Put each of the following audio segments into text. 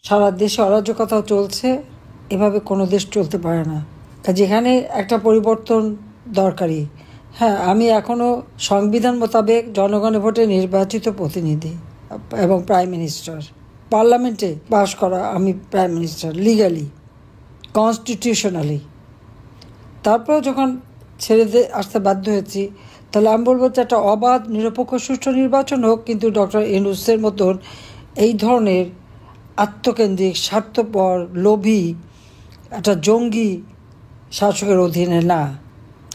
সারা দেশে অরাজকতা চলছে, এভাবে কোনো দেশ চলতে পারে না। যেখানে একটা পরিবর্তন দরকারি। হ্যাঁ, আমি এখনও সংবিধান মোতাবেক জনগণের ভোটে নির্বাচিত প্রতিনিধি এবং প্রাইম মিনিস্টার, পার্লামেন্টে পাশ করা আমি প্রাইম মিনিস্টার লিগালি, কনস্টিটিউশনালি। তারপরেও যখন ছেড়ে আসতে বাধ্য হয়েছি, তাহলে আমি বলবো যে একটা অবাধ নিরপেক্ষ সুষ্ঠু নির্বাচন হোক, কিন্তু ডক্টর ইউনূসের মতন এই ধরনের আত্মকেন্দ্রিক, স্বার্থপর, লোভী একটা জঙ্গি শাসকের অধীনে না।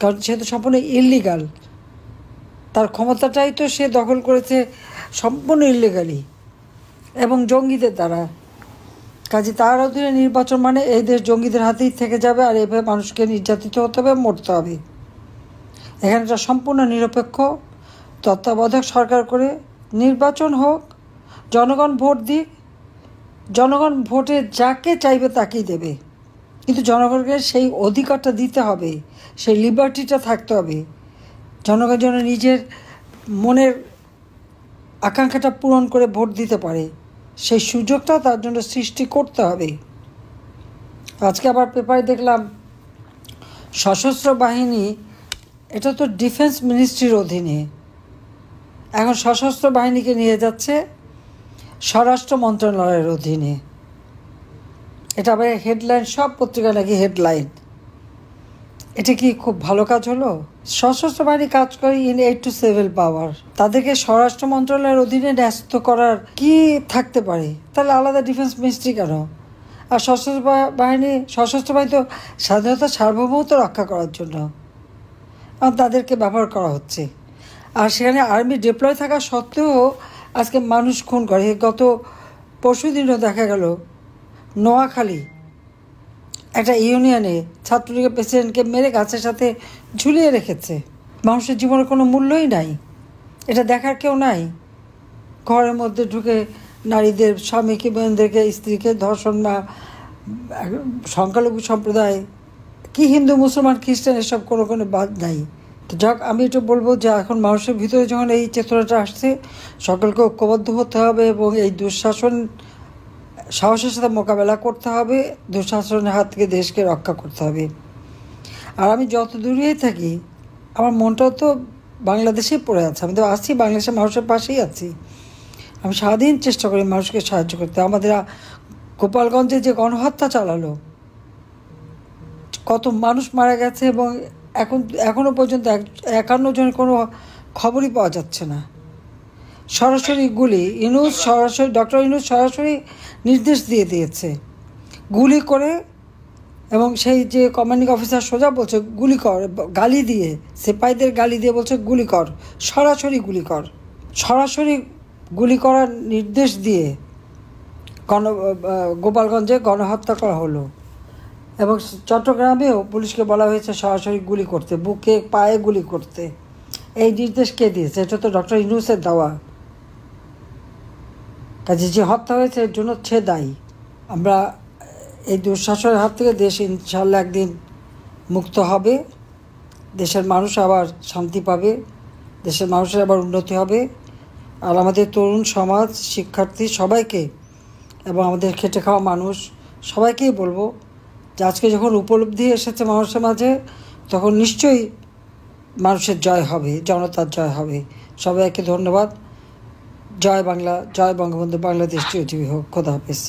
কারণ সে তো সম্পূর্ণ ইললিগাল, তার ক্ষমতাটাই তো সে দখল করেছে সম্পূর্ণ ইললিগালি এবং জঙ্গিদের দ্বারা। কাজে তার অধীনে নির্বাচন মানে এই দেশ জঙ্গিদের হাতেই থেকে যাবে, আর এভাবে মানুষকে নির্যাতিত হতে হবে, মরতে হবে। এখানে একটা সম্পূর্ণ নিরপেক্ষ তত্ত্বাবধায়ক সরকার করে নির্বাচন হোক, জনগণ ভোট দিক, জনগণ ভোটে যাকে চাইবে তাকেই দেবে, কিন্তু জনগণকে সেই অধিকারটা দিতে হবে, সেই লিবার্টিটা থাকতে হবে। জনগণ যেন নিজের মনের আকাঙ্ক্ষাটা পূরণ করে ভোট দিতে পারে, সেই সুযোগটা তার জন্য সৃষ্টি করতে হবে। আজকে আবার পেপারে দেখলাম সশস্ত্র বাহিনী, এটা তো ডিফেন্স মিনিস্ট্রির অধীনে, এখন সশস্ত্র বাহিনীকে নিয়ে যাচ্ছে স্বরাষ্ট্র মন্ত্রণালয়ের অধীনে। এটা আবার হেডলাইন, সব পত্রিকা নাকি হেডলাইন। এটা কি খুব ভালো কাজ হলো? সশস্ত্র বাহিনী কাজ করে ইন 8 to 7 পাওয়ার, তাদেরকে স্বরাষ্ট্র মন্ত্রণালয়ের অধীনে ন্যস্ত করার কি থাকতে পারে? তাহলে আলাদা ডিফেন্স মিনিস্ট্রি কেন? আর সশস্ত্র বাহিনী তো স্বাধীনতা সার্বভৌমত্ব রক্ষা করার জন্য, আর তাদেরকে ব্যবহার করা হচ্ছে। আর সেখানে আর্মি ডিপ্লয় থাকা সত্ত্বেও আজকে মানুষ খুন করে। গত পরশুদিনও দেখা গেল নোয়াখালী একটা ইউনিয়নে ছাত্রলীগের প্রেসিডেন্টকে মেরে গাছের সাথে ঝুলিয়ে রেখেছে। মানুষের জীবনের কোনো মূল্যই নাই, এটা দেখার কেউ নাই। ঘরের মধ্যে ঢুকে নারীদের, স্বামীকে, বোনদেরকে, স্ত্রীকে ধর্ষণ, বা সংখ্যালঘু সম্প্রদায় কি হিন্দু, মুসলমান, খ্রিস্টান, এসব কোনো বাদ নাই। তো যাক, আমি এটা বলবো যে এখন মানুষের ভিতরে যখন এই চেতনাটা আসছে, সকলকে ঐক্যবদ্ধ হতে হবে এবং এই দুঃশাসন সাহসের সাথে মোকাবেলা করতে হবে, দুঃশাসনের হাত থেকে দেশকে রক্ষা করতে হবে। আর আমি যত দূরেই থাকি, আমার মনটাও তো বাংলাদেশেই পড়ে আছে। আমি তো আছি, বাংলাদেশের মানুষের পাশেই আছি। আমি সারাদিন চেষ্টা করি মানুষকে সাহায্য করতে। আমাদের গোপালগঞ্জে যে গণহত্যা চালালো, কত মানুষ মারা গেছে এবং এখনও পর্যন্ত 51 জনের কোনো খবরই পাওয়া যাচ্ছে না। সরাসরি গুলি, ডক্টর ইউনূস সরাসরি নির্দেশ দিয়ে দিয়েছে গুলি করে, এবং সেই যে কমান্ডিং অফিসার সোজা বলছে গুলি কর, গালি দিয়ে, সিপাহীদের গালি দিয়ে বলছে গুলি কর, সরাসরি গুলি কর। সরাসরি গুলি করার নির্দেশ দিয়ে গোপালগঞ্জে গণহত্যা করা হলো। এবং চট্টগ্রামেও পুলিশকে বলা হয়েছে সরাসরি গুলি করতে, বুকে পায়ে গুলি করতে। এই নির্দেশ কে দিয়েছে? এটা তো ডক্টর ইউনূসের দেওয়া। কাজে যে হত্যা হয়েছে এর জন্য সে দায়ী। আমরা এই দুঃশাসনের হাত থেকে দেশ ইনশাল্লাহ একদিন মুক্ত হবে, দেশের মানুষ আবার শান্তি পাবে, দেশের মানুষের আবার উন্নতি হবে। আর আমাদের তরুণ সমাজ, শিক্ষার্থী সবাইকে এবং আমাদের খেটে খাওয়া মানুষ সবাইকেই বলবো যে আজকে যখন উপলব্ধি এসেছে মানুষের মাঝে, তখন নিশ্চয়ই মানুষের জয় হবে, জনতার জয় হবে। সবাইকে ধন্যবাদ। জয় বাংলা, জয় বঙ্গবন্ধু, বাংলাদেশ চিরজীবী হোক। খোদা হাফেজ।